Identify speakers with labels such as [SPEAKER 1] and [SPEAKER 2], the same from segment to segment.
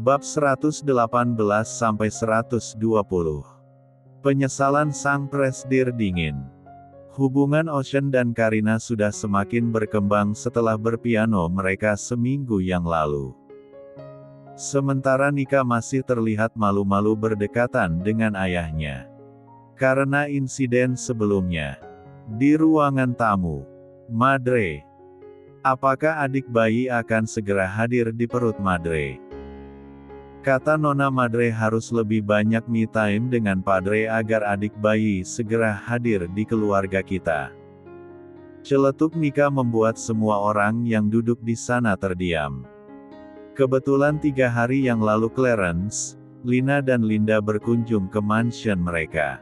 [SPEAKER 1] Bab 118-120. Penyesalan sang presidir dingin. Hubungan Ocean dan Karina sudah semakin berkembang setelah berpiano mereka seminggu yang lalu. Sementara Nika masih terlihat malu-malu berdekatan dengan ayahnya. Karena insiden sebelumnya. Di ruangan tamu. Madre. Apakah adik bayi akan segera hadir di perut Madre? Kata Nona Madre harus lebih banyak me time dengan Padre agar adik bayi segera hadir di keluarga kita. Celetuk Nika membuat semua orang yang duduk di sana terdiam. Kebetulan 3 hari yang lalu Clarence, Lina dan Linda berkunjung ke mansion mereka.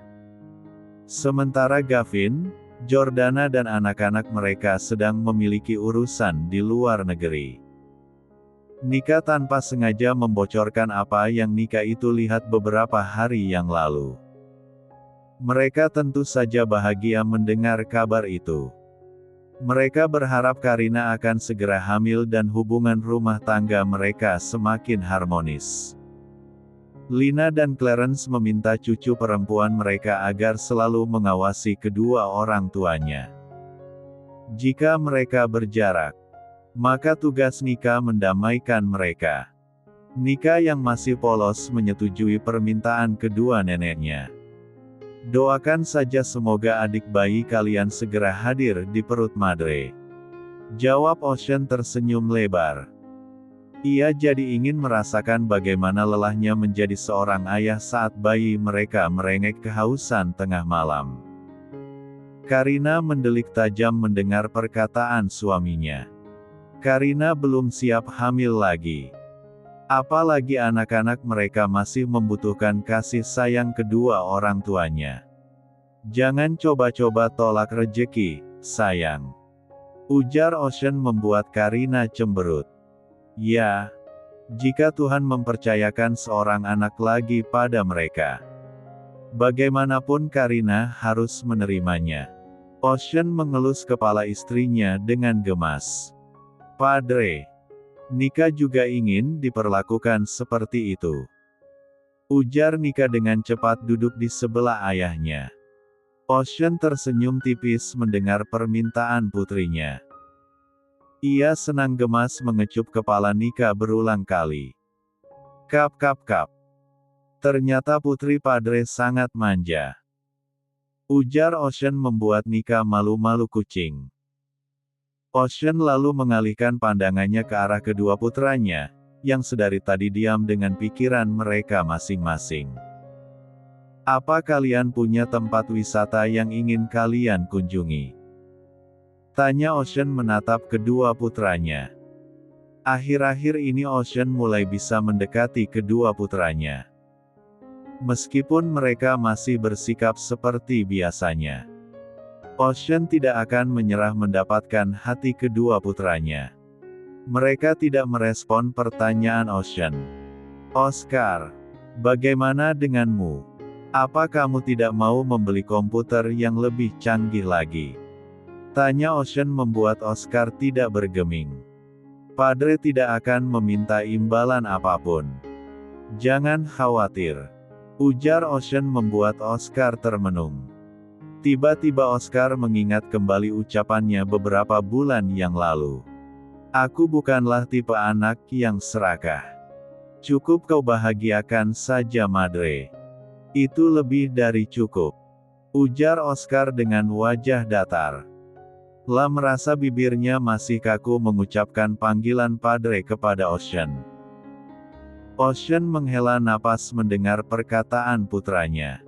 [SPEAKER 1] Sementara Gavin, Jordana dan anak-anak mereka sedang memiliki urusan di luar negeri. Nika tanpa sengaja membocorkan apa yang Nika itu lihat beberapa hari yang lalu. Mereka tentu saja bahagia mendengar kabar itu. Mereka berharap Karina akan segera hamil dan hubungan rumah tangga mereka semakin harmonis. Lina dan Clarence meminta cucu perempuan mereka agar selalu mengawasi kedua orang tuanya. Jika mereka berjarak, maka tugas Nika mendamaikan mereka. Nika yang masih polos menyetujui permintaan kedua neneknya. Doakan saja semoga adik bayi kalian segera hadir di perut Madre. Jawab Ocean tersenyum lebar. Ia jadi ingin merasakan bagaimana lelahnya menjadi seorang ayah saat bayi mereka merengek kehausan tengah malam. Karina mendelik tajam mendengar perkataan suaminya. Karina belum siap hamil lagi. Apalagi anak-anak mereka masih membutuhkan kasih sayang kedua orang tuanya. Jangan coba-coba tolak rejeki, sayang. Ujar Ocean membuat Karina cemberut. Ya, jika Tuhan mempercayakan seorang anak lagi pada mereka, bagaimanapun Karina harus menerimanya. Ocean mengelus kepala istrinya dengan gemas. Padre, Nika juga ingin diperlakukan seperti itu. Ujar Nika dengan cepat duduk di sebelah ayahnya. Ocean tersenyum tipis mendengar permintaan putrinya. Ia senang gemas mengecup kepala Nika berulang kali. Kap kap kap. Ternyata putri Padre sangat manja. Ujar Ocean membuat Nika malu-malu kucing. Ocean lalu mengalihkan pandangannya ke arah kedua putranya, yang sedari tadi diam dengan pikiran mereka masing-masing. Apa kalian punya tempat wisata yang ingin kalian kunjungi? Tanya Ocean menatap kedua putranya. Akhir-akhir ini Ocean mulai bisa mendekati kedua putranya. Meskipun mereka masih bersikap seperti biasanya, Ocean tidak akan menyerah mendapatkan hati kedua putranya. Mereka tidak merespon pertanyaan Ocean. Oscar, bagaimana denganmu? Apa kamu tidak mau membeli komputer yang lebih canggih lagi? Tanya Ocean membuat Oscar tidak bergeming. Padre tidak akan meminta imbalan apapun. Jangan khawatir. Ujar Ocean membuat Oscar termenung. Tiba-tiba Oscar mengingat kembali ucapannya beberapa bulan yang lalu. Aku bukanlah tipe anak yang serakah. Cukup kau bahagiakan saja Madre. Itu lebih dari cukup. Ujar Oscar dengan wajah datar. La merasa bibirnya masih kaku mengucapkan panggilan Padre kepada Ocean. Ocean menghela napas mendengar perkataan putranya.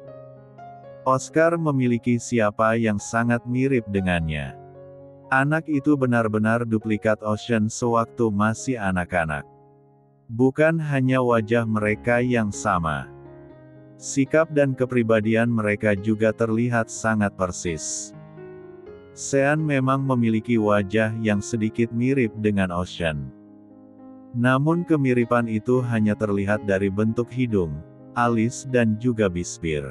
[SPEAKER 1] Oscar memiliki siapa yang sangat mirip dengannya. Anak itu benar-benar duplikat Ocean sewaktu masih anak-anak. Bukan hanya wajah mereka yang sama. Sikap dan kepribadian mereka juga terlihat sangat persis. Sean memang memiliki wajah yang sedikit mirip dengan Ocean. Namun kemiripan itu hanya terlihat dari bentuk hidung, alis dan juga bibir.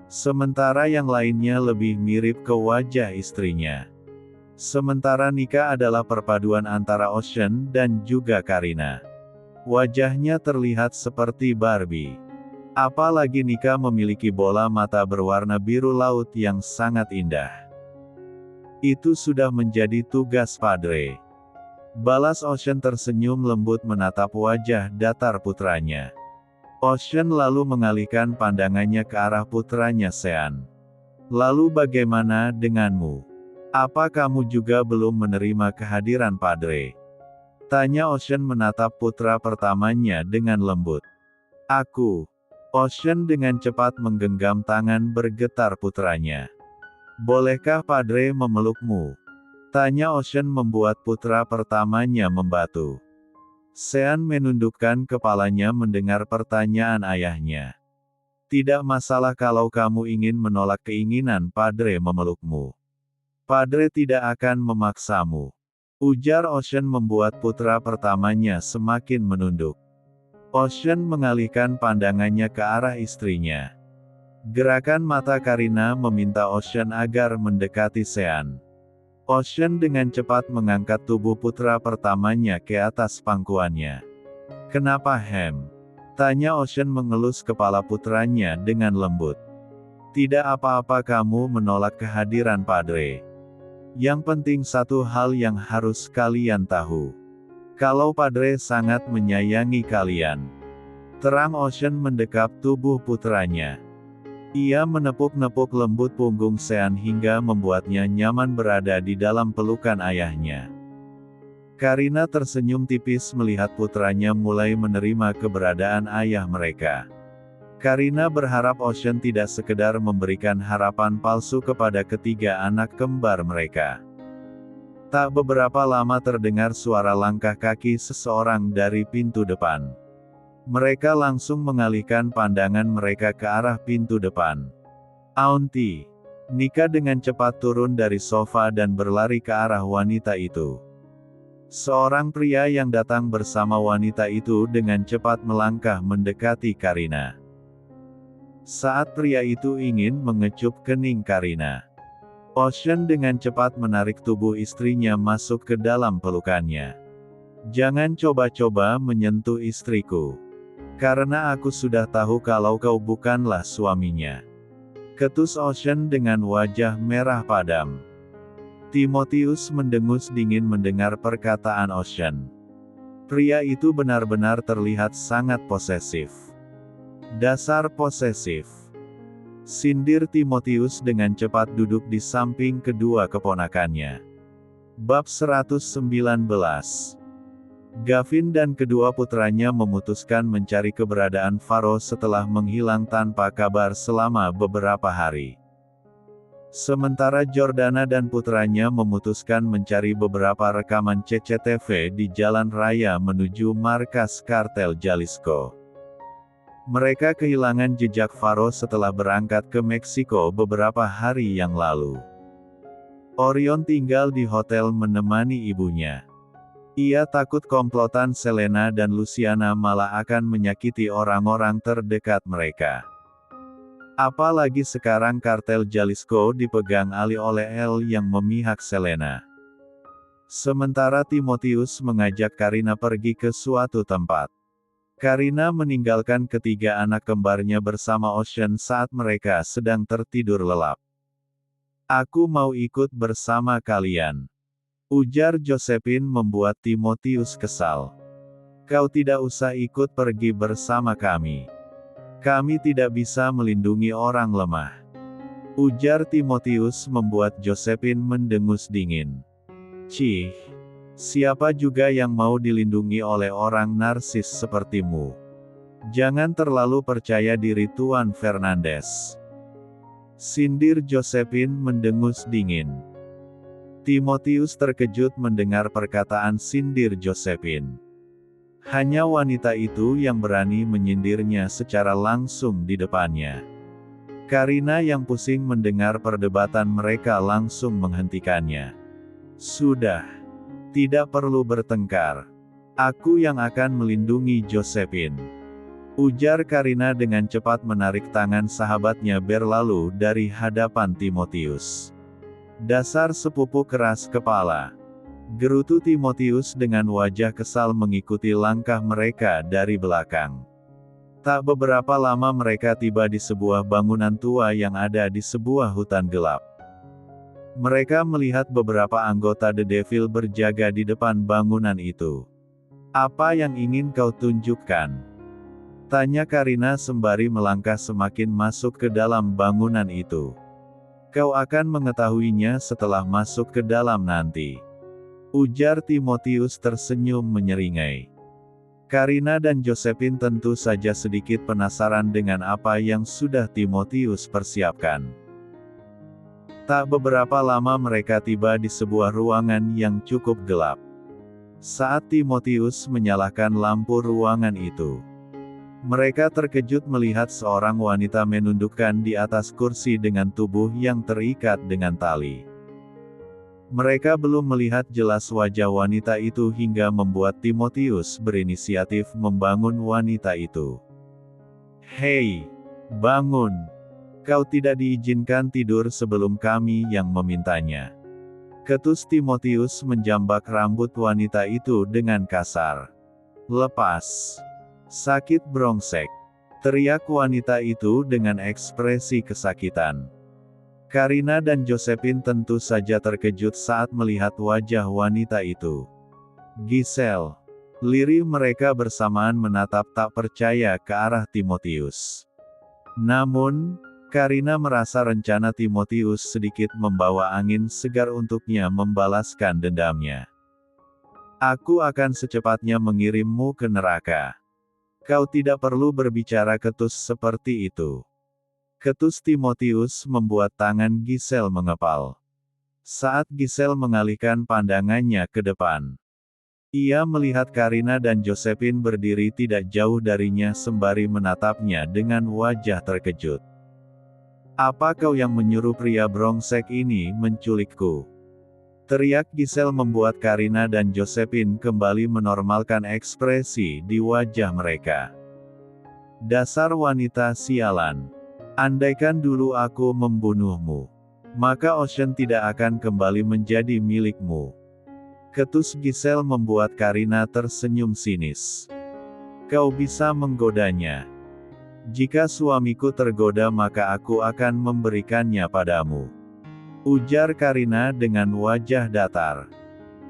[SPEAKER 1] Sementara yang lainnya lebih mirip ke wajah istrinya. Sementara Nika adalah perpaduan antara Ocean dan juga Karina. Wajahnya terlihat seperti Barbie. Apalagi Nika memiliki bola mata berwarna biru laut yang sangat indah. Itu sudah menjadi tugas Padre. Balas Ocean tersenyum lembut menatap wajah datar putranya. Ocean lalu mengalihkan pandangannya ke arah putranya Sean. Lalu bagaimana denganmu? Apa kamu juga belum menerima kehadiran Padre? Tanya Ocean menatap putra pertamanya dengan lembut. Aku. Ocean dengan cepat menggenggam tangan bergetar putranya. Bolehkah Padre memelukmu? Tanya Ocean membuat putra pertamanya membatu. Sean menundukkan kepalanya mendengar pertanyaan ayahnya. Tidak masalah kalau kamu ingin menolak keinginan Padre memelukmu. Padre tidak akan memaksamu. Ujar Ocean membuat putra pertamanya semakin menunduk. Ocean mengalihkan pandangannya ke arah istrinya. Gerakan mata Karina meminta Ocean agar mendekati Sean. Ocean dengan cepat mengangkat tubuh putra pertamanya ke atas pangkuannya. Kenapa Hem? Tanya Ocean mengelus kepala putranya dengan lembut. Tidak apa-apa kamu menolak kehadiran Padre. Yang penting satu hal yang harus kalian tahu. Kalau Padre sangat menyayangi kalian. Terang Ocean mendekap tubuh putranya. Ia menepuk-nepuk lembut punggung Sean hingga membuatnya nyaman berada di dalam pelukan ayahnya. Karina tersenyum tipis melihat putranya mulai menerima keberadaan ayah mereka. Karina berharap Ocean tidak sekedar memberikan harapan palsu kepada ketiga anak kembar mereka. Tak beberapa lama terdengar suara langkah kaki seseorang dari pintu depan. Mereka langsung mengalihkan pandangan mereka ke arah pintu depan. Auntie. Nika dengan cepat turun dari sofa dan berlari ke arah wanita itu. Seorang pria yang datang bersama wanita itu dengan cepat melangkah mendekati Karina. Saat pria itu ingin mengecup kening Karina, Ocean dengan cepat menarik tubuh istrinya masuk ke dalam pelukannya. Jangan coba-coba menyentuh istriku. Karena aku sudah tahu kalau kau bukanlah suaminya. Ketus Ocean dengan wajah merah padam. Timotius mendengus dingin mendengar perkataan Ocean. Pria itu benar-benar terlihat sangat posesif. Dasar posesif. Sindir Timotius dengan cepat duduk di samping kedua keponakannya. Bab 119. Gavin dan kedua putranya memutuskan mencari keberadaan Faro setelah menghilang tanpa kabar selama beberapa hari. Sementara Jordana dan putranya memutuskan mencari beberapa rekaman CCTV di jalan raya menuju markas kartel Jalisco. Mereka kehilangan jejak Faro setelah berangkat ke Meksiko beberapa hari yang lalu. Orion tinggal di hotel menemani ibunya. Ia takut komplotan Selena dan Luciana malah akan menyakiti orang-orang terdekat mereka. Apalagi sekarang kartel Jalisco dipegang alih oleh El yang memihak Selena. Sementara Timotius mengajak Karina pergi ke suatu tempat. Karina meninggalkan ketiga anak kembarnya bersama Ocean saat mereka sedang tertidur lelap. Aku mau ikut bersama kalian. Ujar Josephine membuat Timotius kesal. Kau tidak usah ikut pergi bersama kami. Kami tidak bisa melindungi orang lemah. Ujar Timotius membuat Josephine mendengus dingin. Cih, siapa juga yang mau dilindungi oleh orang narsis sepertimu? Jangan terlalu percaya diri Tuan Fernandes. Sindir Josephine mendengus dingin. Timotius terkejut mendengar perkataan sindir Josephine. Hanya wanita itu yang berani menyindirnya secara langsung di depannya. Karina yang pusing mendengar perdebatan mereka langsung menghentikannya. Sudah. Tidak perlu bertengkar. Aku yang akan melindungi Josephine. Ujar Karina dengan cepat menarik tangan sahabatnya berlalu dari hadapan Timotius. Dasar sepupu keras kepala. Gerutu Timotius dengan wajah kesal mengikuti langkah mereka dari belakang. Tak beberapa lama mereka tiba di sebuah bangunan tua yang ada di sebuah hutan gelap. Mereka melihat beberapa anggota The Devil berjaga di depan bangunan itu. "Apa yang ingin kau tunjukkan?" tanya Karina sembari melangkah semakin masuk ke dalam bangunan itu. "Kau akan mengetahuinya setelah masuk ke dalam nanti," ujar Timotius tersenyum menyeringai. Karina dan Josephine tentu saja sedikit penasaran dengan apa yang sudah Timotius persiapkan. Tak beberapa lama mereka tiba di sebuah ruangan yang cukup gelap. Saat Timotius menyalakan lampu ruangan itu, mereka terkejut melihat seorang wanita menundukkan di atas kursi dengan tubuh yang terikat dengan tali. Mereka belum melihat jelas wajah wanita itu hingga membuat Timotius berinisiatif membangun wanita itu. "Hei, bangun! Kau tidak diizinkan tidur sebelum kami yang memintanya," ketus Timotius menjambak rambut wanita itu dengan kasar. "Lepas! Sakit brongsek!" teriak wanita itu dengan ekspresi kesakitan. Karina dan Josephine tentu saja terkejut saat melihat wajah wanita itu. "Giselle!" Lirik mereka bersamaan menatap tak percaya ke arah Timotius. Namun, Karina merasa rencana Timotius sedikit membawa angin segar untuknya membalaskan dendamnya. "Aku akan secepatnya mengirimmu ke neraka. Kau tidak perlu berbicara ketus seperti itu," ketus Timotius membuat tangan Giselle mengepal. Saat Giselle mengalihkan pandangannya ke depan, ia melihat Karina dan Josephine berdiri tidak jauh darinya sembari menatapnya dengan wajah terkejut. "Apa kau yang menyuruh pria brongsek ini menculikku?" teriak Giselle membuat Karina dan Josephine kembali menormalkan ekspresi di wajah mereka. "Dasar wanita sialan. Andaikan dulu aku membunuhmu, maka Ocean tidak akan kembali menjadi milikmu," ketus Giselle membuat Karina tersenyum sinis. "Kau bisa menggodanya. Jika suamiku tergoda maka aku akan memberikannya padamu," ujar Karina dengan wajah datar.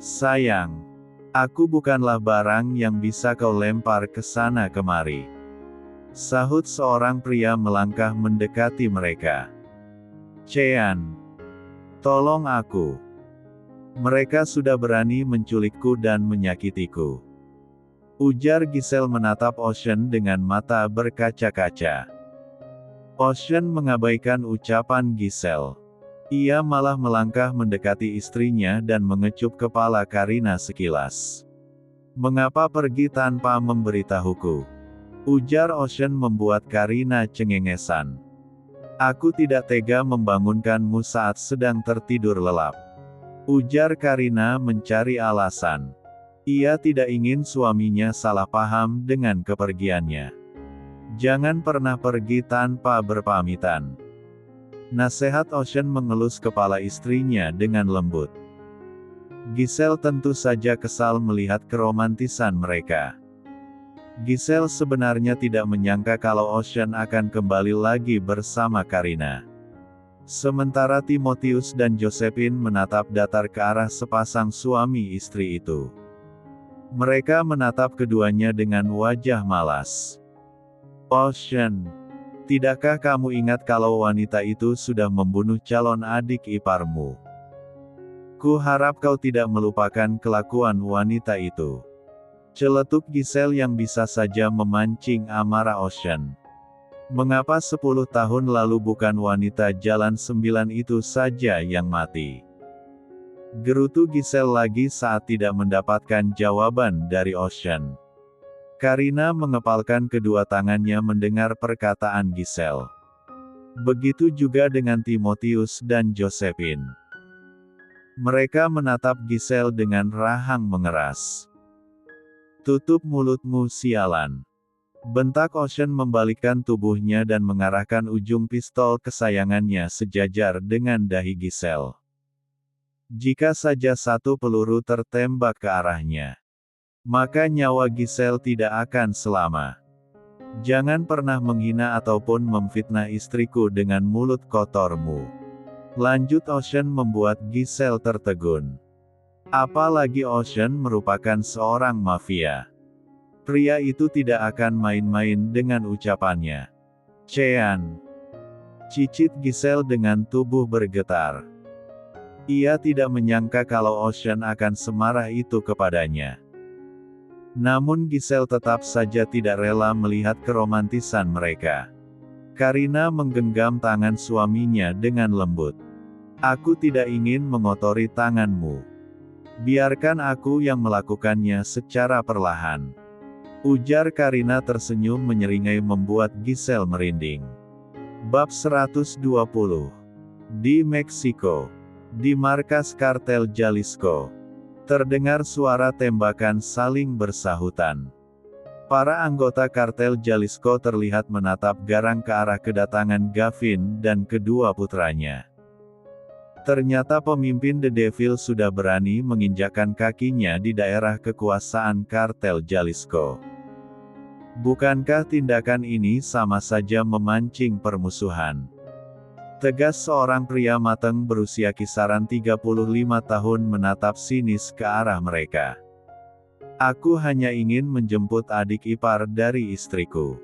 [SPEAKER 1] "Sayang, aku bukanlah barang yang bisa kau lempar ke sana kemari," sahut seorang pria melangkah mendekati mereka. "Chean, tolong aku. Mereka sudah berani menculikku dan menyakitiku," ujar Giselle menatap Ocean dengan mata berkaca-kaca. Ocean mengabaikan ucapan Giselle. Ia malah melangkah mendekati istrinya dan mengecup kepala Karina sekilas. "Mengapa pergi tanpa memberitahuku?" ujar Ocean membuat Karina cengengesan. "Aku tidak tega membangunkanmu saat sedang tertidur lelap," ujar Karina mencari alasan. Ia tidak ingin suaminya salah paham dengan kepergiannya. "Jangan pernah pergi tanpa berpamitan," nasihat Ocean mengelus kepala istrinya dengan lembut. Giselle tentu saja kesal melihat keromantisan mereka. Giselle sebenarnya tidak menyangka kalau Ocean akan kembali lagi bersama Karina. Sementara Timotius dan Josephine menatap datar ke arah sepasang suami istri itu. Mereka menatap keduanya dengan wajah malas. "Ocean, tidakkah kamu ingat kalau wanita itu sudah membunuh calon adik iparmu? Ku harap kau tidak melupakan kelakuan wanita itu," celetuk Giselle yang bisa saja memancing amarah Ocean. "Mengapa 10 tahun lalu bukan wanita jalan 9 itu saja yang mati?" gerutu Giselle lagi saat tidak mendapatkan jawaban dari Ocean. Karina mengepalkan kedua tangannya mendengar perkataan Giselle. Begitu juga dengan Timotius dan Josephine. Mereka menatap Giselle dengan rahang mengeras. "Tutup mulutmu sialan. Bentak Ocean membalikkan tubuhnya dan mengarahkan ujung pistol kesayangannya sejajar dengan dahi Giselle. Jika saja satu peluru tertembak ke arahnya, maka nyawa Giselle tidak akan selamat. Jangan pernah menghina ataupun memfitnah istriku dengan mulut kotormu. Lanjut Ocean membuat Giselle tertegun. Apalagi Ocean merupakan seorang mafia. Pria itu tidak akan main-main dengan ucapannya. Cean. Cicit Giselle dengan tubuh bergetar. Ia tidak menyangka kalau Ocean akan semarah itu kepadanya. Namun Giselle tetap saja tidak rela melihat keromantisan mereka. Karina menggenggam tangan suaminya dengan lembut. Aku tidak ingin mengotori tanganmu. Biarkan aku yang melakukannya secara perlahan. Ujar Karina tersenyum menyeringai membuat Giselle merinding. Bab 120. Di Meksiko. Di markas kartel Jalisco. Terdengar suara tembakan saling bersahutan. Para anggota kartel Jalisco terlihat menatap garang ke arah kedatangan Gavin dan kedua putranya. Ternyata pemimpin The Devil sudah berani menginjakkan kakinya di daerah kekuasaan kartel Jalisco. Bukankah tindakan ini sama saja memancing permusuhan? Tegas seorang pria matang berusia kisaran 35 tahun menatap sinis ke arah mereka. Aku hanya ingin menjemput adik ipar dari istriku.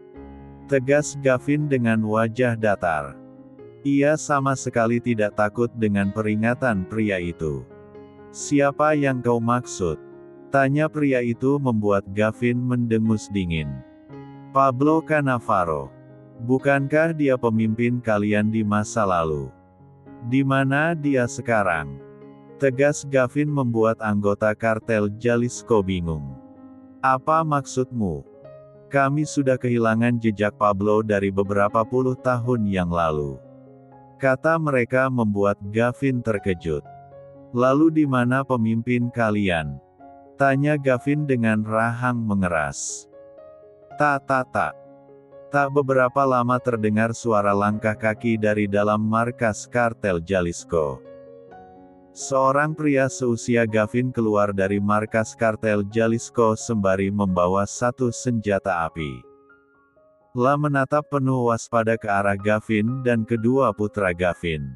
[SPEAKER 1] Tegas Gavin dengan wajah datar. Ia sama sekali tidak takut dengan peringatan pria itu. Siapa yang kau maksud? Tanya pria itu membuat Gavin mendengus dingin. Pablo Cannavaro. Bukankah dia pemimpin kalian di masa lalu? Di mana dia sekarang? Tegas Gavin membuat anggota kartel Jalisco bingung. Apa maksudmu? Kami sudah kehilangan jejak Pablo dari beberapa puluh tahun yang lalu. Kata mereka membuat Gavin terkejut. Lalu di mana pemimpin kalian? Tanya Gavin dengan rahang mengeras. Tak beberapa lama terdengar suara langkah kaki dari dalam markas kartel Jalisco. Seorang pria seusia Gavin keluar dari markas kartel Jalisco sembari membawa satu senjata api. La menatap penuh waspada ke arah Gavin dan kedua putra Gavin.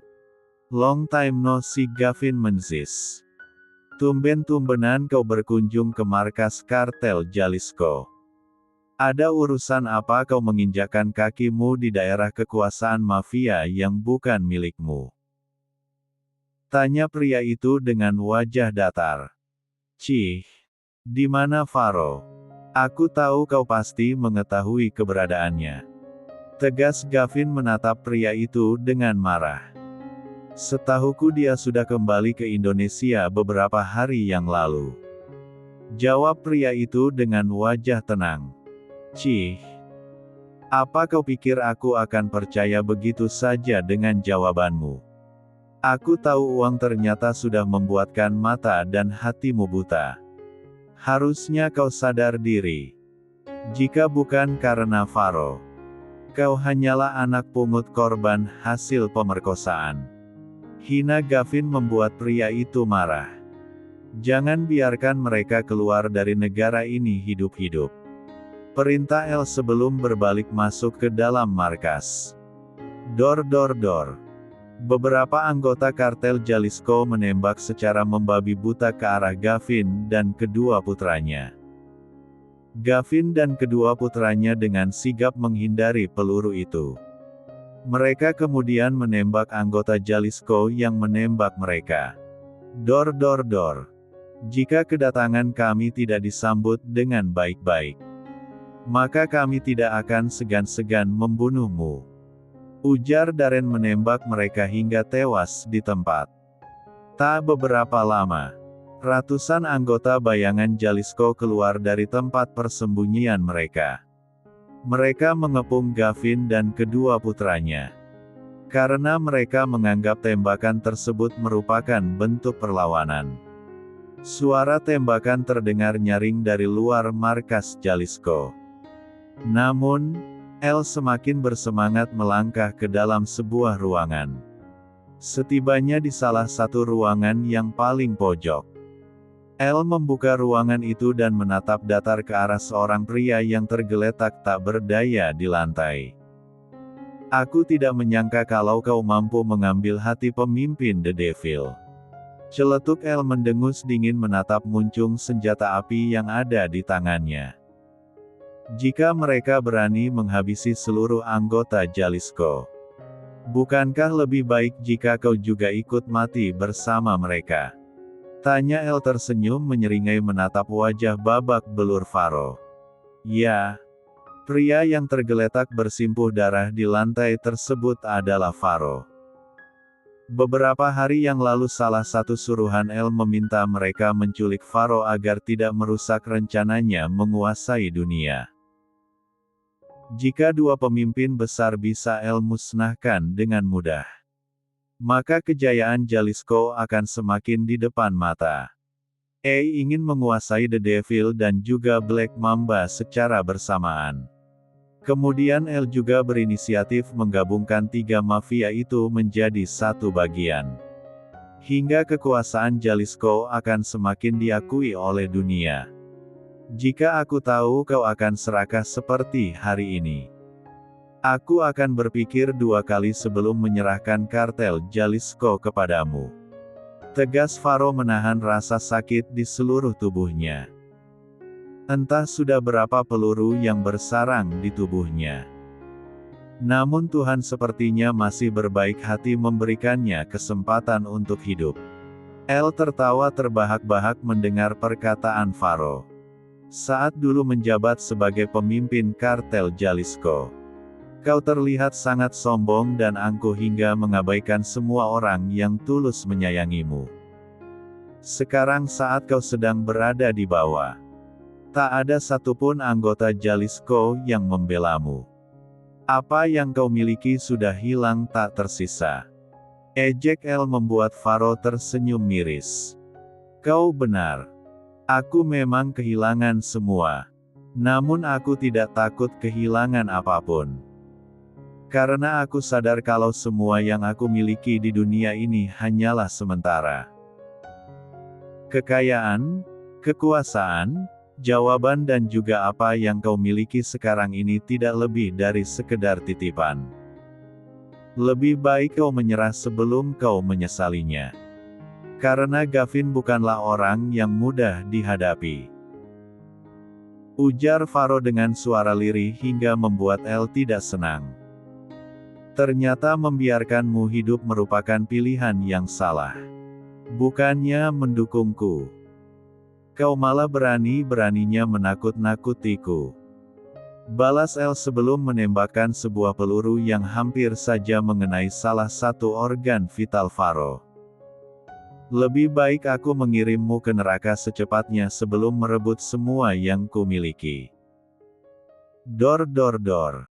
[SPEAKER 1] Long time no see, Gavin mensis. Tumben-tumbenan kau berkunjung ke markas kartel Jalisco. Ada urusan apa kau menginjakkan kakimu di daerah kekuasaan mafia yang bukan milikmu? Tanya pria itu dengan wajah datar. Cih, di mana Faro? Aku tahu kau pasti mengetahui keberadaannya. Tegas Gavin menatap pria itu dengan marah. Setahuku dia sudah kembali ke Indonesia beberapa hari yang lalu. Jawab pria itu dengan wajah tenang. Cih. Apa kau pikir aku akan percaya begitu saja dengan jawabanmu? Aku tahu uang ternyata sudah membuatkan mata dan hatimu buta. Harusnya kau sadar diri. Jika bukan karena Faro, kau hanyalah anak pungut korban hasil pemerkosaan. Hina Gavin membuat pria itu marah. Jangan biarkan mereka keluar dari negara ini hidup-hidup. Perintah El sebelum berbalik masuk ke dalam markas. Dor. Beberapa anggota kartel Jalisco menembak secara membabi buta ke arah Gavin dan kedua putranya. Gavin dan kedua putranya dengan sigap menghindari peluru itu. Mereka kemudian menembak anggota Jalisco yang menembak mereka. Dor. Jika kedatangan kami tidak disambut dengan baik-baik, maka kami tidak akan segan-segan membunuhmu. Ujar Darren menembak mereka hingga tewas di tempat. Tak beberapa lama, ratusan anggota bayangan Jalisco keluar dari tempat persembunyian mereka. Mereka mengepung Gavin dan kedua putranya. Karena mereka menganggap tembakan tersebut merupakan bentuk perlawanan. Suara tembakan terdengar nyaring dari luar markas Jalisco. Namun, El semakin bersemangat melangkah ke dalam sebuah ruangan. Setibanya di salah satu ruangan yang paling pojok, El membuka ruangan itu dan menatap datar ke arah seorang pria yang tergeletak tak berdaya di lantai. Aku tidak menyangka kalau kau mampu mengambil hati pemimpin The Devil. Celetuk El mendengus dingin menatap muncung senjata api yang ada di tangannya. Jika mereka berani menghabisi seluruh anggota Jalisco, bukankah lebih baik jika kau juga ikut mati bersama mereka? Tanya El tersenyum menyeringai menatap wajah babak belur Faro. Ya, pria yang tergeletak bersimpuh darah di lantai tersebut adalah Faro. Beberapa hari yang lalu salah satu suruhan El meminta mereka menculik Faro agar tidak merusak rencananya menguasai dunia. Jika dua pemimpin besar bisa El musnahkan dengan mudah, maka kejayaan Jalisco akan semakin di depan mata. Ingin menguasai The Devil dan juga Black Mamba secara bersamaan. Kemudian El juga berinisiatif menggabungkan tiga mafia itu menjadi satu bagian. Hingga kekuasaan Jalisco akan semakin diakui oleh dunia. Jika aku tahu kau akan serakah seperti hari ini, aku akan berpikir dua kali sebelum menyerahkan kartel Jalisco kepadamu. Tegas Faro menahan rasa sakit di seluruh tubuhnya. Entah sudah berapa peluru yang bersarang di tubuhnya. Namun Tuhan sepertinya masih berbaik hati memberikannya kesempatan untuk hidup. El tertawa terbahak-bahak mendengar perkataan Faro. Saat dulu menjabat sebagai pemimpin kartel Jalisco, kau terlihat sangat sombong dan angkuh hingga mengabaikan semua orang yang tulus menyayangimu. Sekarang saat kau sedang berada di bawah, tak ada satupun anggota Jalisco yang membelamu. Apa yang kau miliki sudah hilang tak tersisa. Ejek El membuat Faro tersenyum miris. Kau benar. Aku memang kehilangan semua. Namun aku tidak takut kehilangan apapun. Karena aku sadar kalau semua yang aku miliki di dunia ini hanyalah sementara. Kekayaan, kekuasaan, jawaban dan juga apa yang kau miliki sekarang ini tidak lebih dari sekedar titipan. Lebih baik kau menyerah sebelum kau menyesalinya. Karena Gavin bukanlah orang yang mudah dihadapi. Ujar Faro dengan suara lirih hingga membuat El tidak senang. Ternyata membiarkanmu hidup merupakan pilihan yang salah. Bukannya mendukungku. Kau malah berani-beraninya menakut-nakutiku. Balas El sebelum menembakkan sebuah peluru yang hampir saja mengenai salah satu organ vital Faro. Lebih baik aku mengirimmu ke neraka secepatnya sebelum merebut semua yang kumiliki. Dor dor dor.